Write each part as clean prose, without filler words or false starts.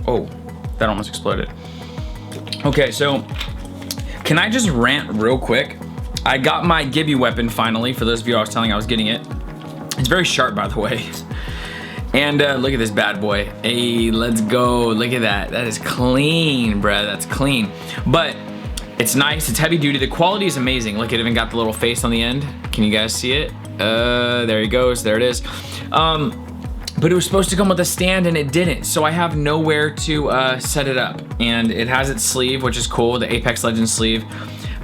Oh, that almost exploded. Okay, so can I just rant real quick? I got my Gibby weapon finally, for those of you I was telling I was getting it. It's very sharp, by the way. And look at this bad boy. Hey, let's go. Look at that. That is clean, bruh. That's clean. But it's nice. It's heavy duty. The quality is amazing. Look, it even got the little face on the end. Can you guys see it? There he goes. There it is. But it was supposed to come with a stand and it didn't. So I have nowhere to set it up. And it has its sleeve, which is cool, the Apex Legends sleeve.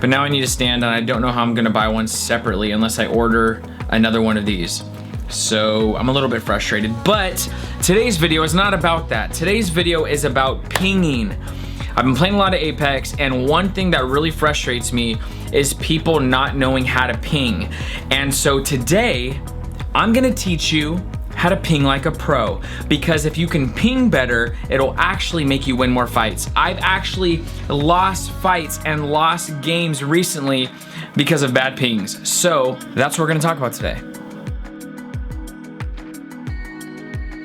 But now I need a stand and I don't know how I'm gonna buy one separately unless I order another one of these. So I'm a little bit frustrated, but today's video is not about that. Today's video is about pinging. I've been playing a lot of Apex, and one thing that really frustrates me is people not knowing how to ping. And so today, I'm gonna teach you how to ping like a pro, because if you can ping better, it'll actually make you win more fights. I've actually lost fights and lost games recently because of bad pings. So that's what we're gonna talk about today.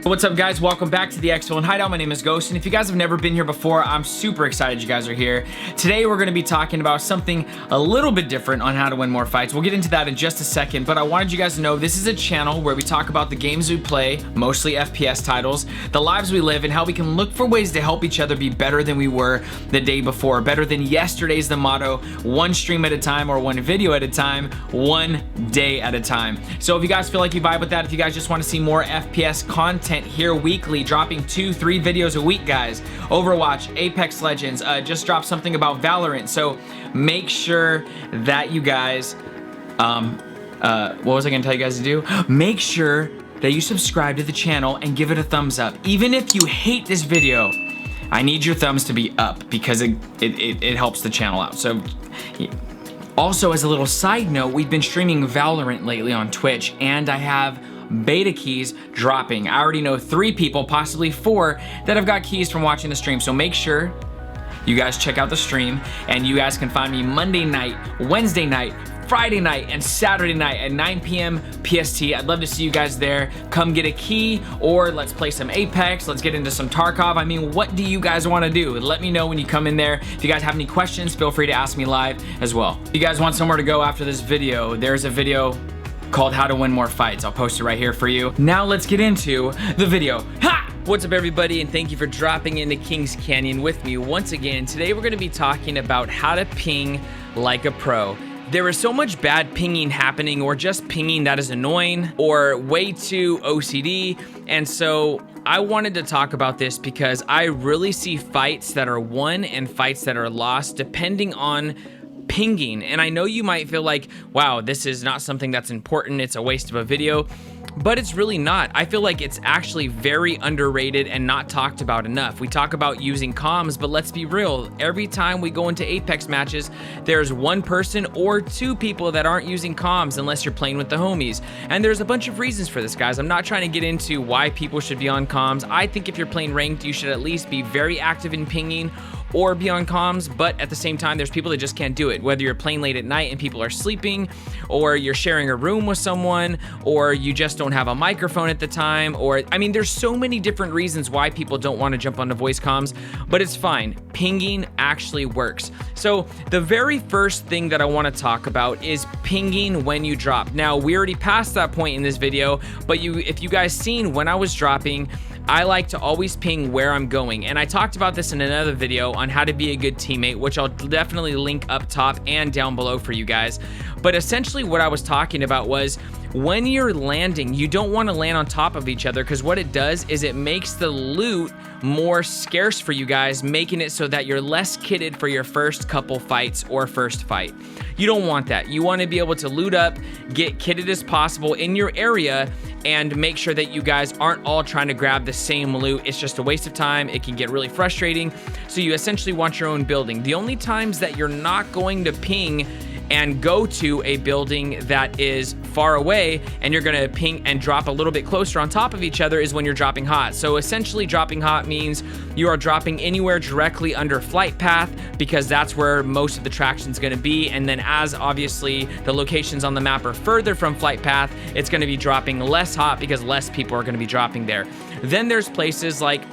What's up, guys? Welcome back to the X-Villain Hideout. My name is Ghost, and if you guys have never been here before, I'm super excited you guys are here. Today we're going to be talking about something a little bit different on how to win more fights. We'll get into that in just a second, but I wanted you guys to know this is a channel where we talk about the games we play, mostly FPS titles, the lives we live, and how we can look for ways to help each other be better than we were the day before. Better than yesterday's the motto, one stream at a time or one video at a time, one day at a time. So if you guys feel like you vibe with that, if you guys just want to see more FPS content here weekly, dropping 2-3 videos a week, guys. Overwatch, Apex Legends, just dropped something about Valorant. So make sure that you guys, what was I gonna tell you guys to do? Make sure that you subscribe to the channel and give it a thumbs up. Even if you hate this video, I need your thumbs to be up because it helps the channel out. So also, as a little side note, we've been streaming Valorant lately on Twitch, and I have beta keys dropping. I already know 3 people, possibly 4, that have got keys from watching the stream. So make sure you guys check out the stream, and you guys can find me Monday night, Wednesday night, Friday night, and Saturday night at 9 p.m. PST. I'd love to see you guys there. Come get a key, or let's play some Apex. Let's get into some Tarkov. I mean, what do you guys want to do? Let me know when you come in there. If you guys have any questions, feel free to ask me live as well. If you guys want somewhere to go after this video, there's a video called How to Win More Fights. I'll post it right here for you. Now let's get into the video. Ha! What's up, everybody, and thank you for dropping into Kings Canyon with me once again. Today we're gonna be talking about how to ping like a pro. There is so much bad pinging happening, or just pinging that is annoying or way too OCD, and so I wanted to talk about this because I really see fights that are won and fights that are lost depending on pinging. And I know you might feel like, wow, this is not something that's important, it's a waste of a video, but it's really not. I feel like it's actually very underrated and not talked about enough. We talk about using comms, but let's be real, every time we go into Apex matches, there's 1 person or 2 people that aren't using comms unless you're playing with the homies. And there's a bunch of reasons for this, guys. I'm not trying to get into why people should be on comms. I think if you're playing ranked, you should at least be very active in pinging or be on comms, but at the same time, there's people that just can't do it. Whether you're playing late at night and people are sleeping, or you're sharing a room with someone, or you just don't have a microphone at the time, or, I mean, there's so many different reasons why people don't want to jump onto voice comms, but it's fine. Pinging actually works. So the very first thing that I want to talk about is pinging when you drop. Now, we already passed that point in this video, but if you guys seen when I was dropping, I like to always ping where I'm going. And I talked about this in another video on how to be a good teammate, which I'll definitely link up top and down below for you guys. But essentially what I was talking about was when you're landing, you don't want to land on top of each other, because what it does is it makes the loot more scarce for you guys, making it so that you're less kitted for your first couple fights or first fight. You don't want that. You want to be able to loot up, get kitted as possible in your area, and make sure that you guys aren't all trying to grab the same loot. It's just a waste of time. It can get really frustrating. So you essentially want your own building. The only times that you're not going to ping and go to a building that is far away and you're gonna ping and drop a little bit closer on top of each other is when you're dropping hot. So essentially dropping hot means you are dropping anywhere directly under flight path, because that's where most of the traction is gonna be. And then as obviously the locations on the map are further from flight path, it's gonna be dropping less hot because less people are gonna be dropping there. Then there's places like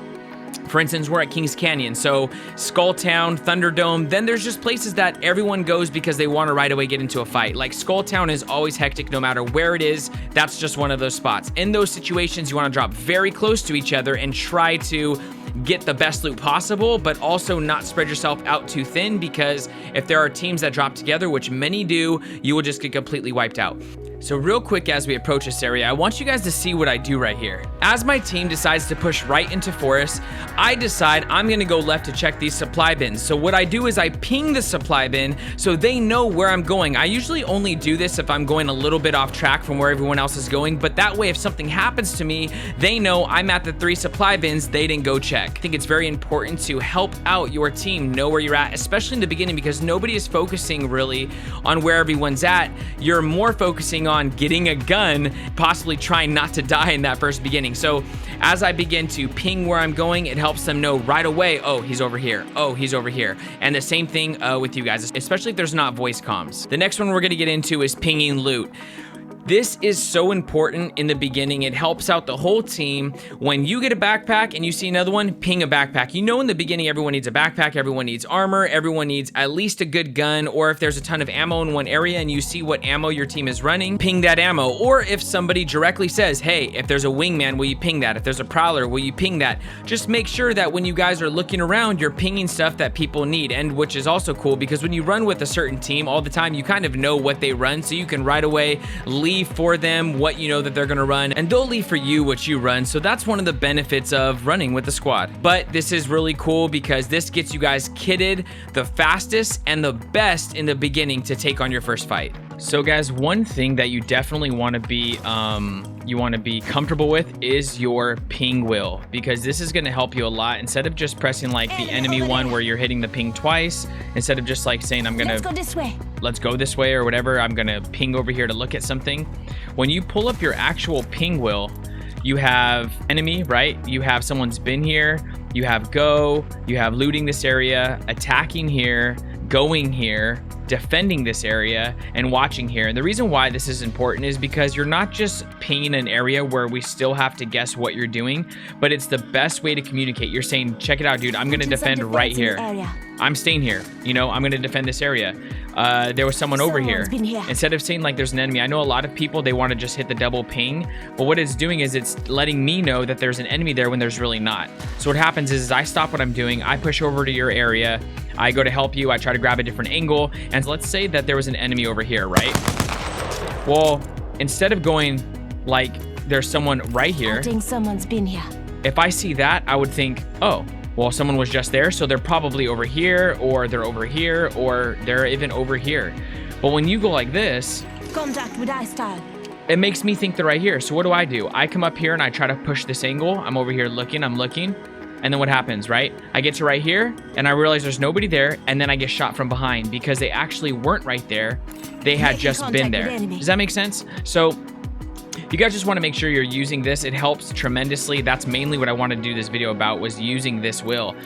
For instance, we're at Kings Canyon, so Skulltown, Thunderdome, then there's just places that everyone goes because they want to right away get into a fight. Like Skulltown is always hectic no matter where it is. That's just one of those spots. In those situations, you want to drop very close to each other and try to get the best loot possible, but also not spread yourself out too thin, because if there are teams that drop together, which many do, you will just get completely wiped out. So real quick, as we approach this area, I want you guys to see what I do right here. As my team decides to push right into forest, I decide I'm gonna go left to check these supply bins. So what I do is I ping the supply bin so they know where I'm going. I usually only do this if I'm going a little bit off track from where everyone else is going, but that way if something happens to me, they know I'm at the 3 supply bins they didn't go check. I think it's very important to help out your team know where you're at, especially in the beginning, because nobody is focusing really on where everyone's at. You're more focusing on getting a gun, possibly trying not to die in that first beginning. So as I begin to ping where I'm going, it helps them know right away, oh, he's over here. Oh, he's over here. And the same thing with you guys, especially if there's not voice comms. The next one we're gonna get into is pinging loot. This is so important in the beginning. It helps out the whole team. When you get a backpack and you see another one, ping a backpack. You know, in the beginning, everyone needs a backpack, everyone needs armor, everyone needs at least a good gun, or if there's a ton of ammo in one area and you see what ammo your team is running, ping that ammo. Or if somebody directly says, hey, if there's a wingman, will you ping that? If there's a prowler, will you ping that? Just make sure that when you guys are looking around, you're pinging stuff that people need, and which is also cool because when you run with a certain team all the time, you kind of know what they run, so you can right away leave for them what you know that they're gonna run, and they'll leave for you what you run. So that's one of the benefits of running with the squad. But this is really cool because this gets you guys kitted the fastest and the best in the beginning to take on your first fight. So guys, one thing that you definitely want to be comfortable with is your ping wheel, because this is going to help you a lot. Instead of just pressing like the enemy one where you're hitting the ping twice, instead of just like saying I'm gonna let's go this way or whatever, I'm gonna ping over here to look at something. When you pull up your actual ping wheel, you have enemy, right? You have someone's been here, you have go, you have looting this area, attacking here, going here, defending this area, and watching here. And the reason why this is important is because you're not just pinging an area where we still have to guess what you're doing, but it's the best way to communicate. You're saying, check it out, dude, I'm gonna defend right here. I'm staying here, you know, I'm gonna defend this area. There was someone over here. Instead of saying like there's an enemy, I know a lot of people, they want to just hit the double ping, but what it's doing is it's letting me know that there's an enemy there when there's really not. So what happens is I stop what I'm doing, I push over to your area, I go to help you, I try to grab a different angle, and let's say that there was an enemy over here, right? Well, instead of going like there's someone right here, I think someone's been here. If I see that, I would think, oh, well, someone was just there, so they're probably over here, or they're over here, or they're even over here. But when you go like this, contact with eye style, it makes me think they're right here. So what do? I come up here and I try to push this angle. I'm over here looking, I'm looking. And then what happens, right? I get to right here and I realize there's nobody there, and then I get shot from behind because they actually weren't right there. They had just been there. Does that make sense? So you guys just want to make sure you're using this. It helps tremendously. That's mainly what I wanted to do this video about, was using this wheel.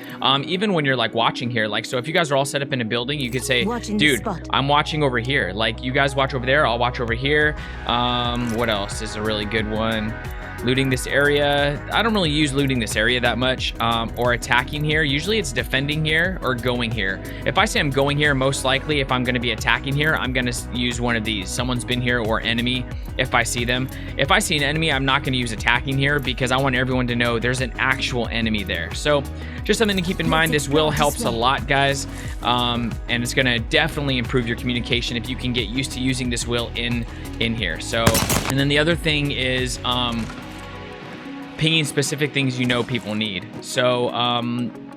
Even when you're like watching here, like, so if you guys are all set up in a building, you could say, dude, I'm watching over here. Like, you guys watch over there, I'll watch over here. What else is a really good one? Looting this area. I don't really use looting this area that much, or attacking here. Usually it's defending here or going here. If I say I'm going here, most likely if I'm going to be attacking here, I'm going to use one of these. Someone's been here, or enemy if I see them. If I see an enemy, I'm not going to use attacking here because I want everyone to know there's an actual enemy there. So just something to keep in mind. This will helps a lot, guys, and it's going to definitely improve your communication if you can get used to using this wheel in here. So, and then the other thing is pinging specific things you know people need. So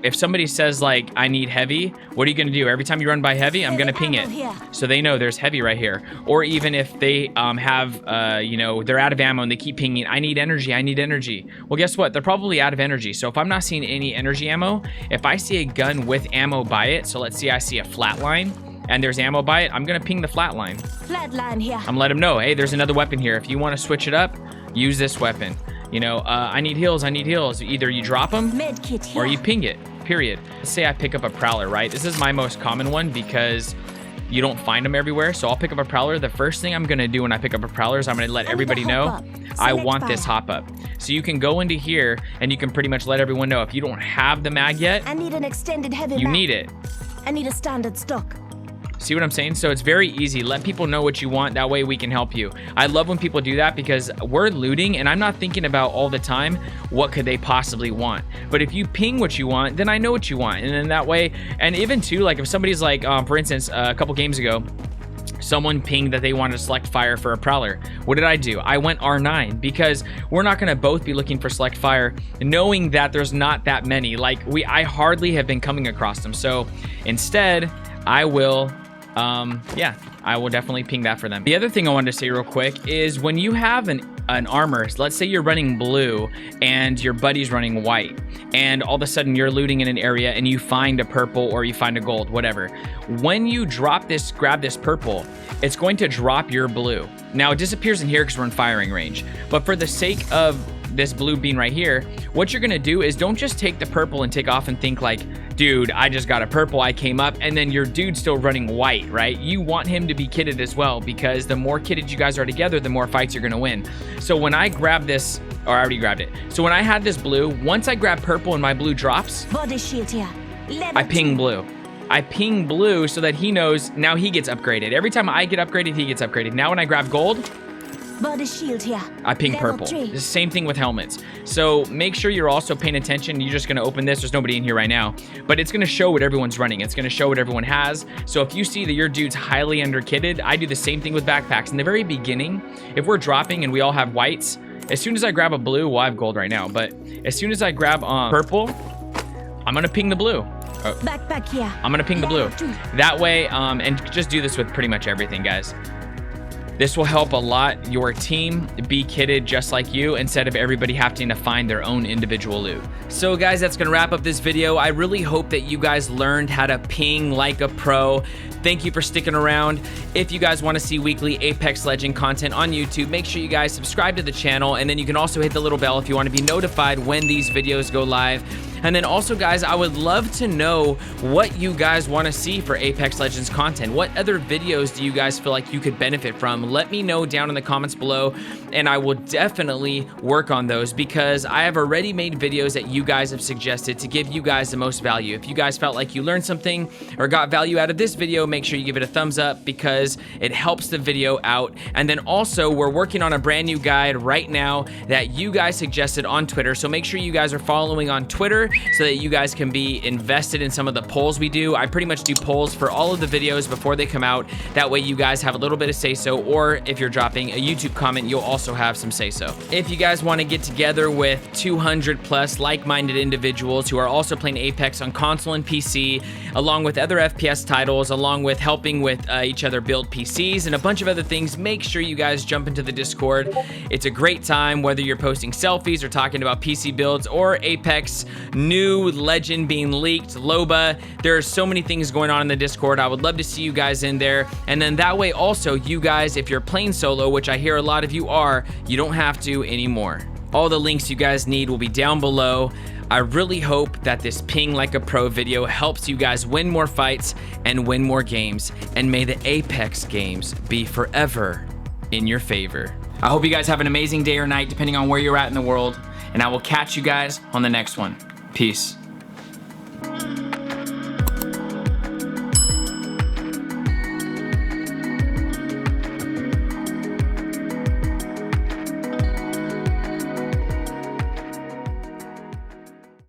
if somebody says like, I need heavy, what are you gonna do? Every time you run by heavy, I'm gonna ping it. So they know there's heavy right here. Or even if they have, you know, they're out of ammo and they keep pinging, I need energy, I need energy. Well, guess what? They're probably out of energy. So if I'm not seeing any energy ammo, if I see a gun with ammo by it, so let's see, I see a flatline and there's ammo by it, I'm gonna ping the flatline. Flatline here. I'm letting them know, hey, there's another weapon here. If you wanna switch it up, use this weapon. You know, I need heals, I need heals. Either you drop them or you ping it, period. Let's say I pick up a prowler, right? This is my most common one because you don't find them everywhere. So I'll pick up a prowler. The first thing I'm gonna do when I pick up a prowler is I'm gonna let everybody know I want this hop up. So you can go into here and you can pretty much let everyone know if you don't have the mag yet, I need an extended heavy you mag. need it. I need a standard stock. See what I'm saying? So it's very easy. Let people know what you want. That way we can help you. I love when people do that because we're looting and I'm not thinking about all the time what could they possibly want. But if you ping what you want, then I know what you want. And then that way, and even too, like if somebody's like, for instance, a couple games ago, someone pinged that they wanted to select fire for a prowler. What did I do? I went R9 because we're not going to both be looking for select fire knowing that there's not that many. Like I hardly have been coming across them. So instead I will I will definitely ping that for them. The other thing I wanted to say real quick is when you have an armor, so let's say you're running blue and your buddy's running white, and all of a sudden you're looting in an area and you find a purple or you find a gold, whatever. When you drop this, grab this purple, it's going to drop your blue. Now it disappears in here because we're in firing range, but for the sake of this blue bean right here, what you're gonna do is don't just take the purple and take off and think like, dude, I just got a purple, I came up, and then your dude's still running white, right? You want him to be kitted as well because the more kitted you guys are together, the more fights you're gonna win. So when I grab this, or I already grabbed it. So when I had this blue, once I grab purple and my blue drops, Body shield here. I ping blue. I ping blue so that he knows now he gets upgraded. Every time I get upgraded, he gets upgraded. Now when I grab gold, Body shield here. I ping purple. It's the same thing with helmets. So make sure you're also paying attention. You're just gonna open this. There's nobody in here right now, but it's gonna show what everyone's running. It's gonna show what everyone has. So if you see that your dude's highly under-kitted, I do the same thing with backpacks. In the very beginning, if we're dropping and we all have whites, as soon as I grab a blue, well, I have gold right now, but as soon as I grab purple, I'm gonna ping the blue. Backpack here. I'm gonna ping the blue. That way, and just do this with pretty much everything, guys. This will help a lot your team be kitted just like you instead of everybody having to find their own individual loot. So guys, that's gonna wrap up this video. I really hope that you guys learned how to ping like a pro. Thank you for sticking around. If you guys want to see weekly Apex Legend content on YouTube, make sure you guys subscribe to the channel, and then you can also hit the little bell if you want to be notified when these videos go live. And then also, guys, I would love to know what you guys want to see for Apex Legends content. What other videos do you guys feel like you could benefit from? Let me know down in the comments below, and I will definitely work on those because I have already made videos that you guys have suggested to give you guys the most value. If you guys felt like you learned something or got value out of this video, make sure you give it a thumbs up because it helps the video out. And then also, we're working on a brand new guide right now that you guys suggested on Twitter, so make sure you guys are following on Twitter so that you guys can be invested in some of the polls we do. I pretty much do polls for all of the videos before they come out. That way you guys have a little bit of say-so, or if you're dropping a YouTube comment, you'll also have some say-so. If you guys want to get together with 200 plus like-minded individuals who are also playing Apex on console and PC, along with other FPS titles, along with helping with each other build PCs and a bunch of other things, make sure you guys jump into the Discord. It's a great time, whether you're posting selfies or talking about PC builds or Apex new legend being leaked, Loba. There are so many things going on in the Discord. I would love to see you guys in there. And then that way also, you guys, if you're playing solo, which I hear a lot of you are, you don't have to anymore. All the links you guys need will be down below. I really hope that this Ping Like a Pro video helps you guys win more fights and win more games, and may the Apex games be forever in your favor. I hope you guys have an amazing day or night, depending on where you're at in the world, and I will catch you guys on the next one. Peace.